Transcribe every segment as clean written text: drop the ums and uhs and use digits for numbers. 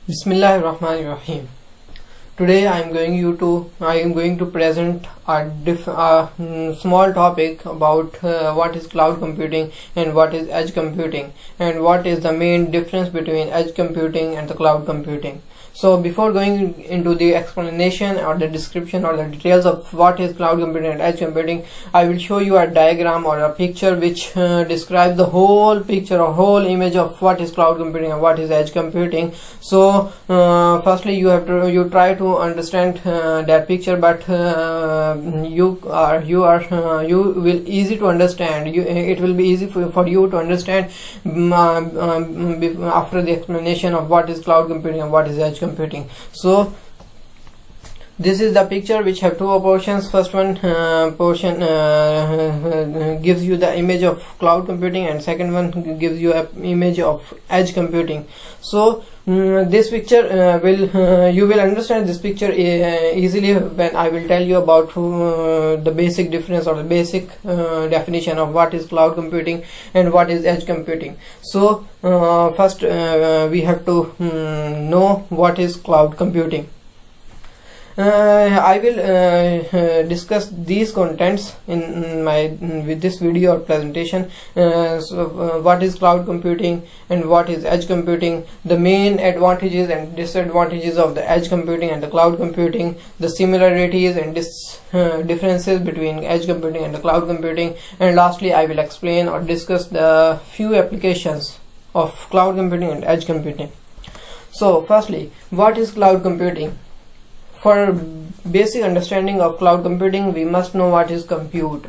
Bismillahirrahmanirrahim. Today I am going to present a small topic about what is cloud computing and what is edge computing and what is the main difference between edge computing and the cloud computing. So before going into the explanation or the description or the details of what is cloud computing and edge computing, I will show you a diagram or a picture which describes the whole picture or whole image of what is cloud computing and what is edge computing. So firstly you try to understand that picture, but you will easy to understand. It will be easy for you to understand after the explanation of what is cloud computing and what is edge computing. So this is the picture which have two portions. First one portion gives you the image of cloud computing, and second one gives you an image of edge computing. So this picture you will understand this picture easily when I will tell you about the basic difference or the basic definition of what is cloud computing and what is edge computing. So first we have to know what is cloud computing. I will discuss these contents with this video or presentation. So what is cloud computing and what is edge computing, the main advantages and disadvantages of the edge computing and the cloud computing, the similarities and differences between edge computing and the cloud computing, and lastly I will explain or discuss the few applications of cloud computing and edge computing. So firstly, what is cloud computing? For basic understanding of cloud computing, we must know what is compute.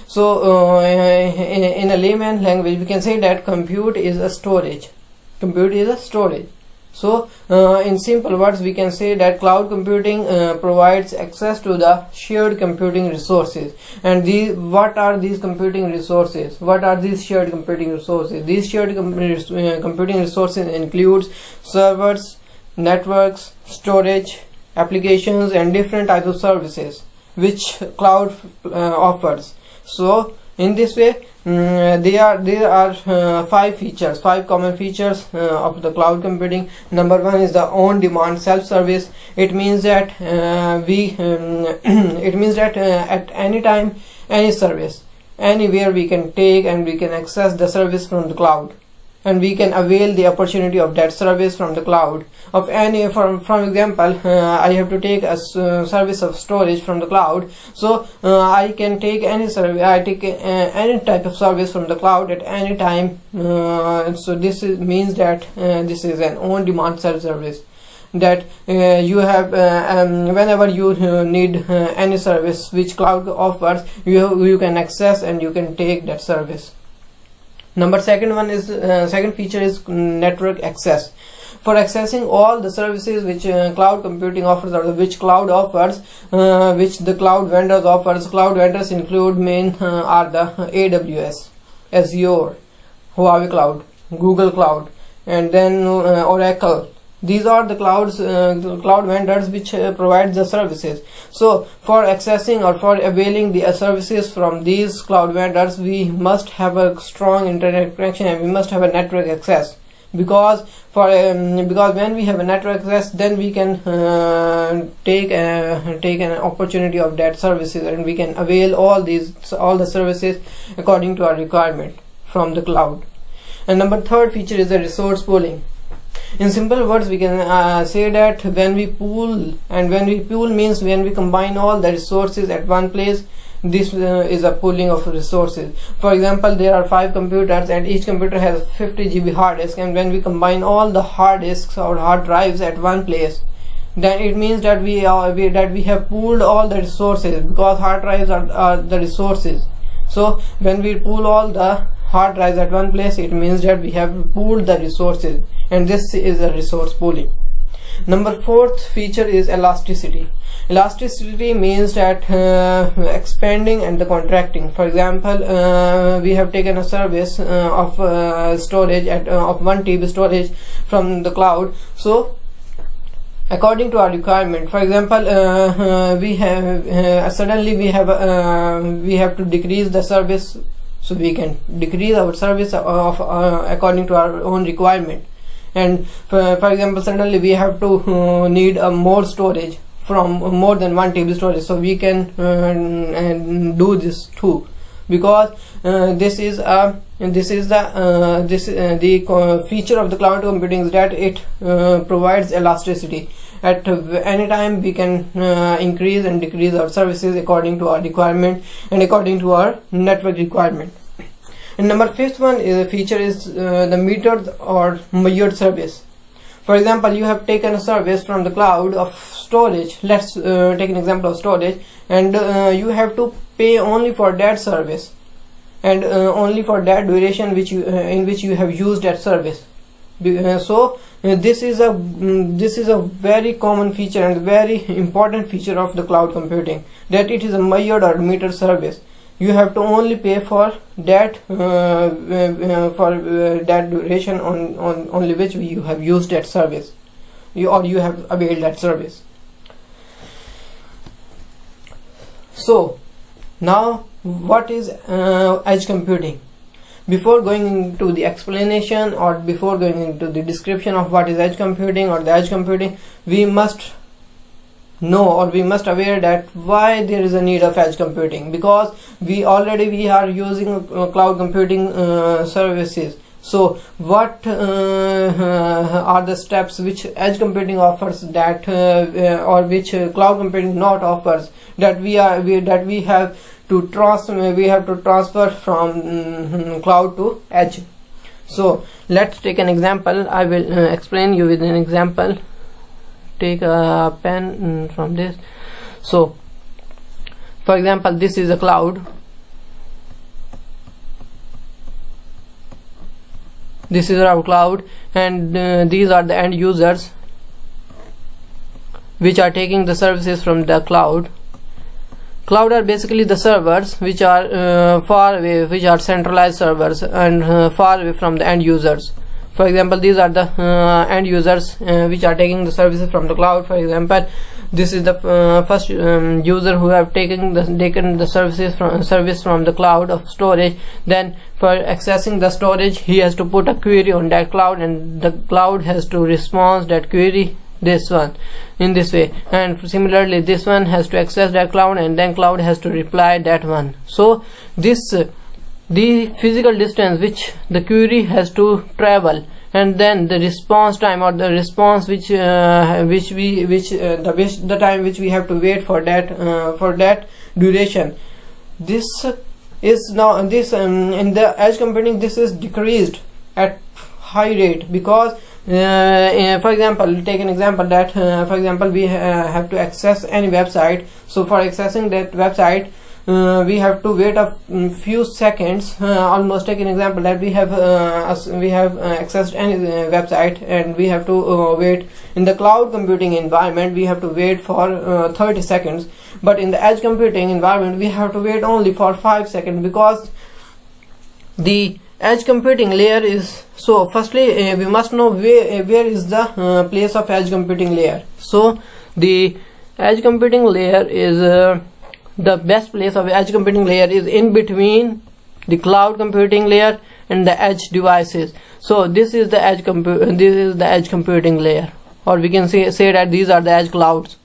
So in a layman language, we can say that compute is a storage. Compute is a storage. So in simple words, we can say that cloud computing provides access to the shared computing resources. And what are these computing resources? What are these shared computing resources? These shared computing resources includes servers, networks, storage, applications, and different types of services which cloud offers. So in this way there are five common features of the cloud computing. Number one is the on-demand self-service. It means that at any time, any service, anywhere we can take and we can access the service from the cloud, and we can avail the opportunity of that service from the cloud. Of any, for example, I have to take a service of storage from the cloud, so I can take any service. I take any type of service from the cloud at any time. So this means that this is an on-demand self-service, that you have whenever you need any service which cloud offers, you can access and you can take that service. Second feature is network access. For accessing all the services which cloud computing offers, or which cloud offers, which the cloud vendors offers. Cloud vendors include are the AWS, Azure, Huawei Cloud, Google Cloud, and then Oracle. These are the cloud vendors which provide the services. So for accessing or for availing the services from these cloud vendors, we must have a strong internet connection and we must have a network access, because when we have a network access, then we can take an opportunity of that services, and we can avail all the services according to our requirement from the cloud. And third feature is the resource pooling. In simple words, we can say that when we pool means when we combine all the resources at one place. This is a pooling of resources. For example, there are 5 computers and each computer has 50 GB hard disk, and when we combine all the hard disks or hard drives at one place, then it means that we have pooled all the resources, because hard drives are the resources. So when we pool all the hard drives at one place, it means that we have pooled the resources, and this is a resource pooling. Fourth feature is elasticity. Elasticity means that expanding and the contracting. For example, we have taken a service of storage of 1 TB storage from the cloud. So according to our requirement, for example, we have to decrease the service, so we can decrease our service according to our own requirement. and for example suddenly we have to need a more storage from more than 1 TB storage, so we can do this too, because this is the feature of the cloud computing is that it provides elasticity. At any time we can increase and decrease our services according to our requirement and according to our network requirement. And number 5th one is a feature is the metered or measured service. For example, you have taken a service from the cloud of storage. Let's take an example of storage, and you have to pay only for that service and only for that duration which you in which you have used that service. So this is a very common feature and very important feature of the cloud computing, that it is a measured or metered service. You have to only pay for that that duration on only which you have used that service, or you have availed that service. So now what is edge computing? Before going into the explanation or before going into the description of what is edge computing or the edge computing, we must know or we must aware that why there is a need of edge computing, because we are using cloud computing services. So what are the steps which edge computing offers that or which cloud computing not offers, that we have to transfer from cloud to edge? So let's take an example. I will explain you with an example. Take a pen from this. So for example, this is a cloud. This is our cloud, and these are the end users which are taking the services from the cloud. Cloud are basically the servers which are far away, which are centralized servers and far away from the end users. For example, these are the end users which are taking the services from the cloud. For example, this is the first user who have taken the service from the cloud of storage. Then for accessing the storage, he has to put a query on that cloud, and the cloud has to respond that query this one in this way, and similarly this one has to access that cloud, and then cloud has to reply that one. So this the physical distance which the query has to travel, and then the response time or the response the time which we have to wait for that duration. This is now in the edge computing, this is decreased at high rate, because for example, take an example that for example we have to access any website. So for accessing that website, we have to wait a few seconds. Almost take an example that we have accessed any website, and we have to wait. In the cloud computing environment, we have to wait for 30 seconds, but in the edge computing environment we have to wait only for 5 seconds, because the edge computing layer is, so firstly we must know where is the place of edge computing layer. So the edge computing layer is the best place of edge computing layer is in between the cloud computing layer and the edge devices. So this is the edge computing layer, or we can say that these are the edge clouds.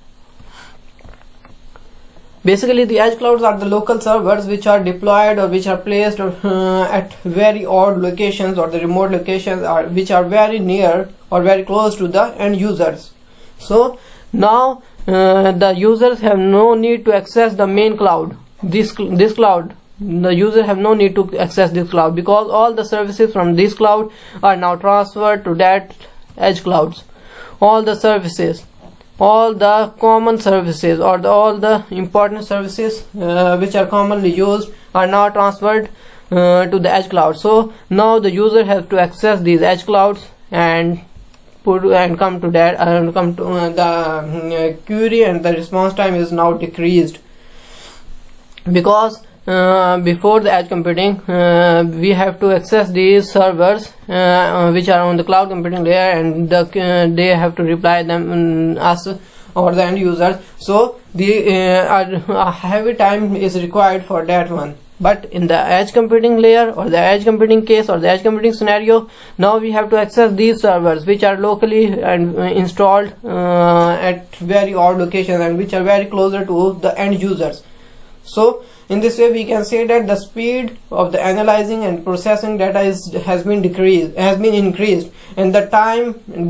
Basically, the edge clouds are the local servers which are deployed or which are placed at very odd locations, or the remote locations which are very near or very close to the end users. So now the users have no need to access the main cloud, this cloud. The user have no need to access this cloud, because all the services from this cloud are now transferred to that edge clouds. All the services, all the common services, or all the important services which are commonly used are now transferred to the edge cloud. So now the user has to access these edge clouds and come to that the query, and the response time is now decreased, because before the edge computing we have to access these servers which are on the cloud computing layer, and they have to reply them us or the end users. So the a heavy time is required for that one, But in the edge computing layer or the edge computing case or the edge computing scenario, now we have to access these servers which are locally and installed at very odd locations and which are very closer to the end users. So in this way we can say that the speed of the analyzing and processing data has been increased, and the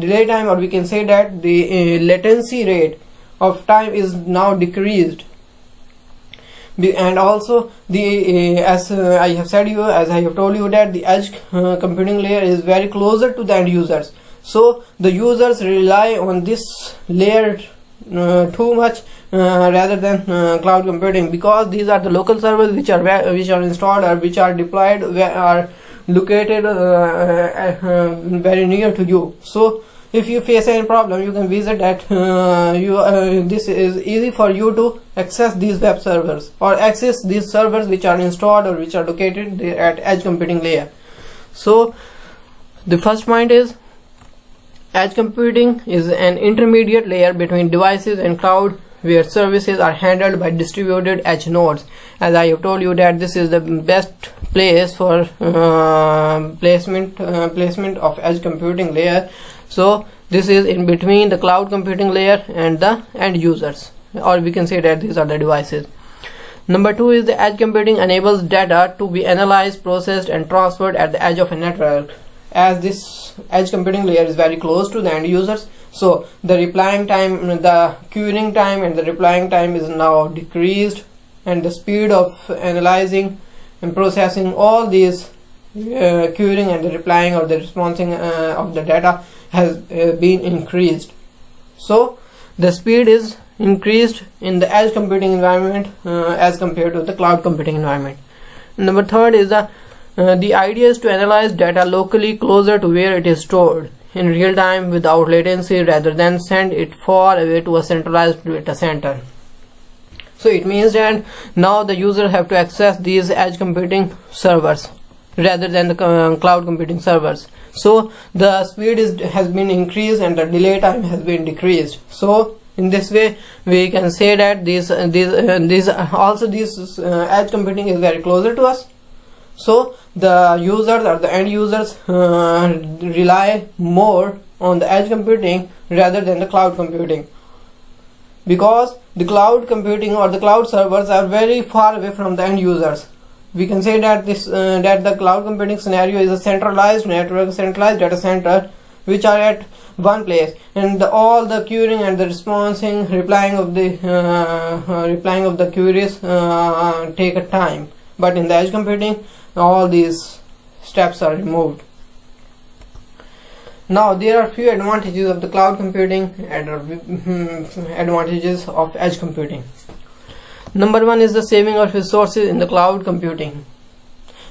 delay time, or we can say that the latency rate of time is now decreased. And also as I have told you that the edge computing layer is very closer to the end users, so the users rely on this layer too much rather than cloud computing, because these are the local servers which are installed or which are deployed, are located very near to you. So if you face any problem, you can visit that this is easy for you to access these web servers or access these servers which are installed or which are located at edge computing layer. So the first point is, edge computing is an intermediate layer between devices and cloud, where services are handled by distributed edge nodes. As I have told you that this is the best place for placement of edge computing layer. So this is in between the cloud computing layer and the end users, or we can say that these are the devices. Number 2 is the edge computing enables data to be analyzed, processed and transferred at the edge of a network. As this edge computing layer is very close to the end users, so the replying time, the querying time and the replying time is now decreased, and the speed of analyzing and processing all these querying and the replying or the responding of the data has been increased. So the speed is increased in the edge computing environment as compared to the cloud computing environment. Number 3 is the idea is to analyze data locally closer to where it is stored in real time without latency, rather than send it far away to a centralized data center. So it means that now the user have to access these edge computing servers rather than the cloud computing servers. So the speed has been increased and the delay time has been decreased. So in this way we can say that this edge computing is very closer to us. So the users or the end users rely more on the edge computing rather than the cloud computing, because the cloud computing or the cloud servers are very far away from the end users. We can say that that the cloud computing scenario is a centralized network, centralized data center which are at one place, and all the querying and the replying of the queries take a time. But in the edge computing, all these steps are removed. Now there are few advantages of the cloud computing and advantages of edge computing. Number 1 is the saving of resources in the cloud computing.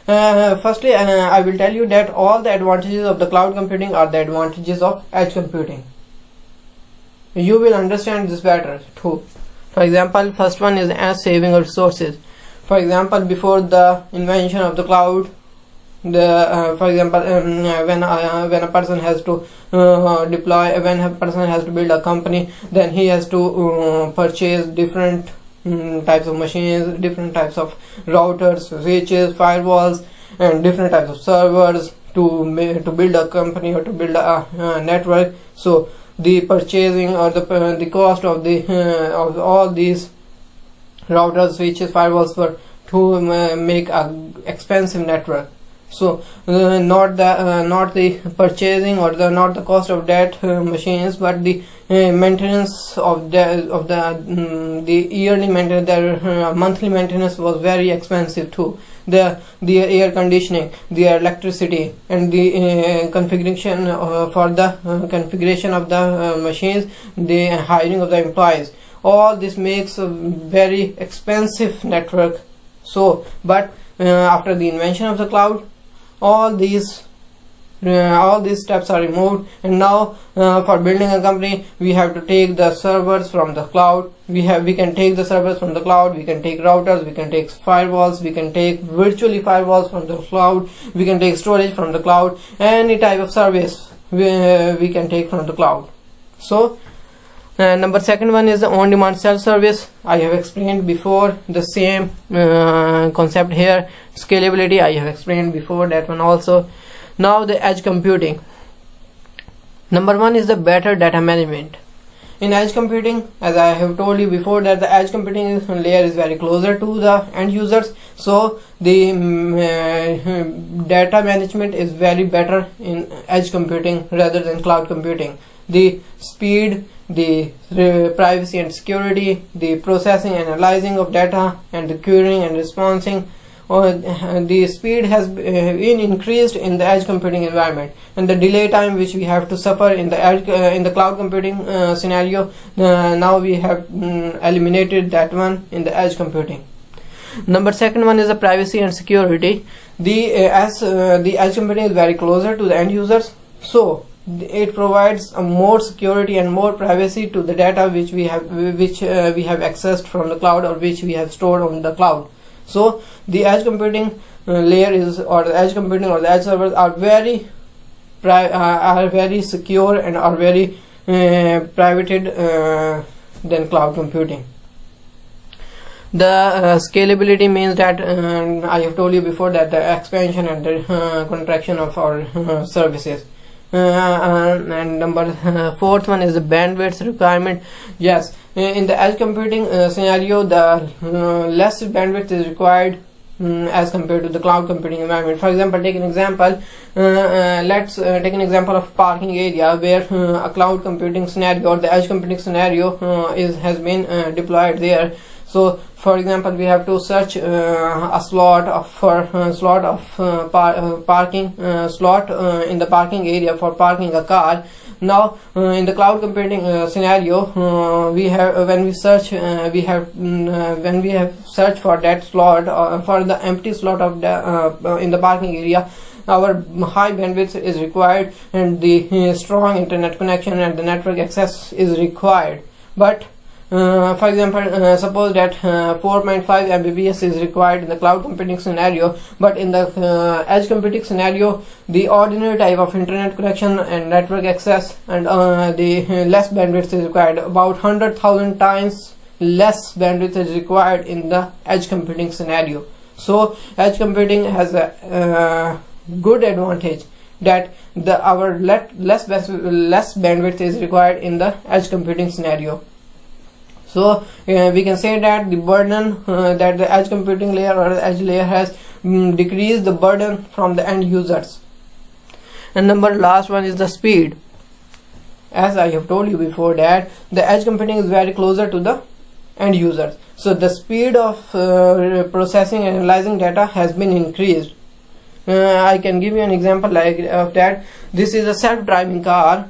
Firstly, I will tell you that all the advantages of the cloud computing are the advantages of edge computing. You will understand this better too. For example, first one is saving of resources. For example, before the invention of the cloud, when a person has to when a person has to build a company, then he has to purchase different types of machines, different types of routers, switches, firewalls, and different types of servers to build a company or to build a network. So the purchasing or the cost of all these routers, switches, firewalls were to make a expensive network. So not the purchasing or not the cost of that machines, but the maintenance of the yearly maintenance, their monthly maintenance was very expensive too. The air conditioning, the electricity, and the configuration for the configuration of the machines, the hiring of the employees, all this makes a very expensive network. So but after the invention of the cloud, all these steps are removed, and now for building a company we have to take the servers from the cloud. We can take the servers from the cloud, we can take routers, we can take firewalls, we can take virtually firewalls from the cloud, we can take storage from the cloud, any type of service we can take from the cloud. So Number second one is the on-demand self-service. I have explained before the same concept here. Scalability, I have explained before that one also. Now the edge computing. Number one is the better data management. In edge computing, as I have told you before, that the edge computing layer is very closer to the end users, so the data management is very better in edge computing rather than cloud computing. The speed, the privacy and security, the processing and analyzing of data, and the querying and responding, the speed has been increased in the edge computing environment, and the delay time which we have to suffer in the edge, in the cloud computing scenario, now we have eliminated that one in the edge computing. Number second one is the privacy and security. As the edge computing is very closer to the end users, so it provides more security and more privacy to the data which we have accessed from the cloud, or which we have stored on the cloud. So the edge computing layer is, or the edge computing or the edge servers are very secure and are very privated than cloud computing. The scalability means that I have told you before that the expansion and the contraction of our services. And number fourth one is the bandwidth requirement. Yes, in the edge computing scenario, the less bandwidth is required as compared to the cloud computing environment. For example, take an example. Let's take an example of parking area where a cloud computing scenario or the edge computing scenario has been deployed there. So, for example, we have to search a slot of parking slot in the parking area for parking a car. Now, in the cloud computing scenario, we have when we have searched for that slot for the empty slot of the in the parking area, our high bandwidth is required, and the strong internet connection and the network access is required. But for example, suppose that 4.5 Mbps is required in the cloud computing scenario, but in the edge computing scenario, the ordinary type of internet connection and network access and the less bandwidth is required. About 100,000 times less bandwidth is required in the edge computing scenario. So edge computing has a good advantage that our less bandwidth is required in the edge computing scenario. So we can say that the burden that the edge computing layer or the edge layer has decreased the burden from the end users. And last one is the speed. As I have told you before that the edge computing is very closer to the end users, so the speed of processing and analyzing data has been increased. I can give you an example of that. This is a self-driving car.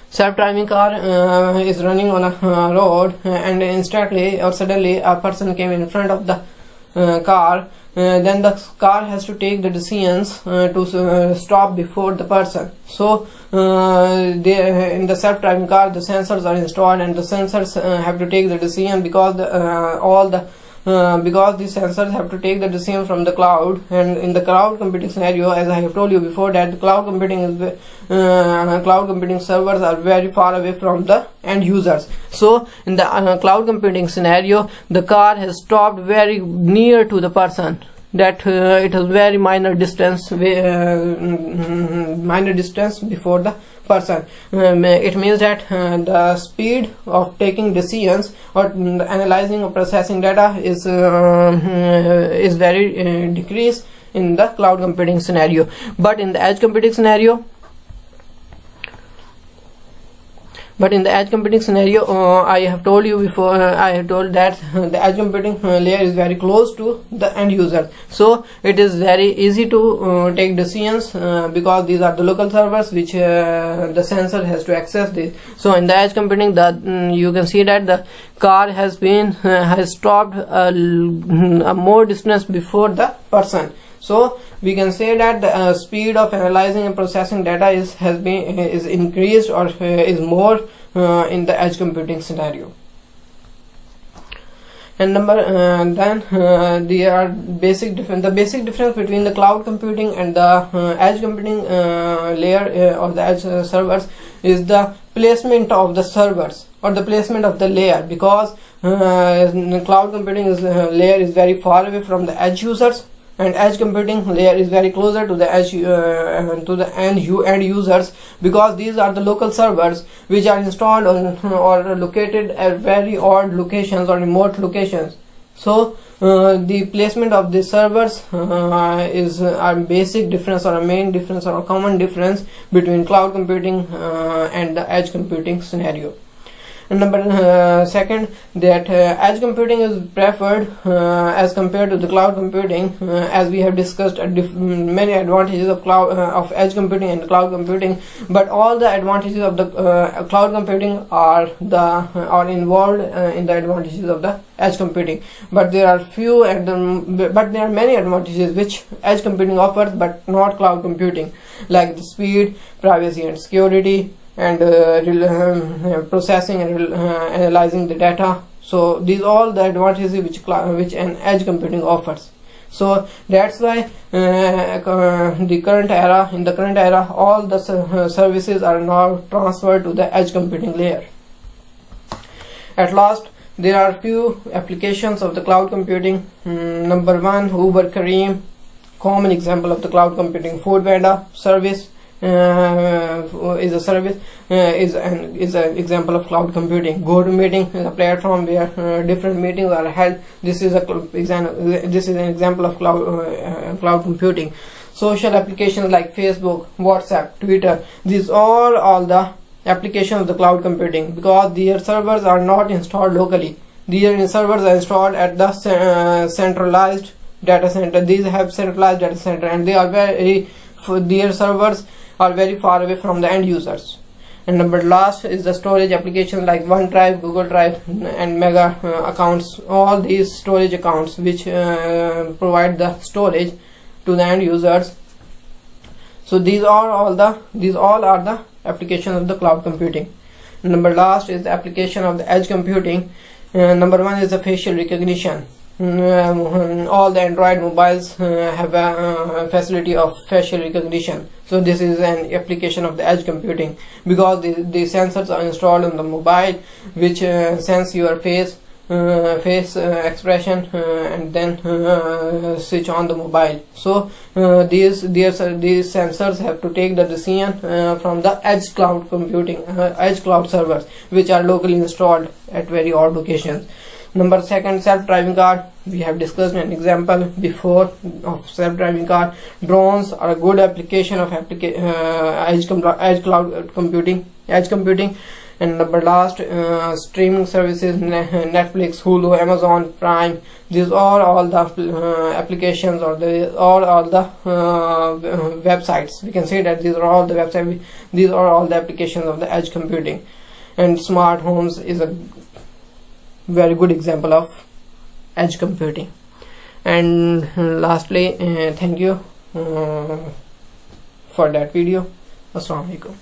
Self-driving car is running on a road, and instantly or suddenly a person came in front of the car. Then the car has to take the decisions to stop before the person. So in the self-driving car, the sensors are installed, and the sensors have to take the decision because because these sensors have to take the decision from the cloud. And in the cloud computing scenario, as I have told you before, that the cloud computing servers are very far away from the end users. So in the cloud computing scenario, the car has stopped very near to the person, that it has very minor distance before the person. It means that the speed of taking decisions or analyzing or processing data is very decreased in the cloud computing scenario. But in the edge computing scenario, I have told you before, I have told that the edge computing layer is very close to the end user, so it is very easy to take decisions because these are the local servers which the sensor has to access this. So in the edge computing, you can see that the car has stopped a more distance before the person. So we can say that the speed of analyzing and processing data is increased or is more in the edge computing scenario. And there are the basic difference between the cloud computing and the edge computing layer or the edge servers is the placement of the servers or the placement of the layer, because cloud computing layer is very far away from the edge users, and edge computing layer is very closer to the edge to the end users, because these are the local servers which are installed on or located at very odd locations or remote locations. So the placement of the servers is a basic difference or a main difference or a common difference between cloud computing and the edge computing scenario. And second, that edge computing is preferred as compared to the cloud computing, as we have discussed many advantages of edge computing and cloud computing, but all the advantages of the cloud computing are involved in the advantages of the edge computing, but there are many advantages which edge computing offers but not cloud computing, like the speed, privacy and security, and processing and analyzing the data. So these all the advantages which an edge computing offers. So that's why in the current era all the services are now transferred to the edge computing layer. At last, there are few applications of the cloud computing. Number one, Uber Careem, common example of the cloud computing. Food Panda service is an example of cloud computing. GoToMeeting is a platform where different meetings are held. This is an example of cloud computing. Social applications like Facebook, WhatsApp, Twitter, these are all the applications of the cloud computing, because their servers are not installed locally. Their servers are installed at the centralized data center. These have centralized data center, and their servers are very far away from the end users. And last is the storage applications like OneDrive, Google Drive, and Mega accounts. All these storage accounts which provide the storage to the end users. So these all are the applications of the cloud computing. Last is the application of the edge computing. Number one is the facial recognition. All the Android mobiles have a facility of facial recognition. So this is an application of the edge computing, because the sensors are installed on the mobile which sense your face expression and then switch on the mobile. So these sensors have to take the decision from the edge cloud computing, edge cloud servers which are locally installed at very odd locations. Second, self-driving car. We have discussed an example before of self-driving car. Drones are a good application of edge cloud computing. And last, streaming services, Netflix, Hulu, Amazon Prime. These are all the applications, or all the websites. We can say that these are all the websites. These are all the applications of the edge computing. And smart homes is a very good example of edge computing. And lastly, thank you for that video. Assalamu alaikum.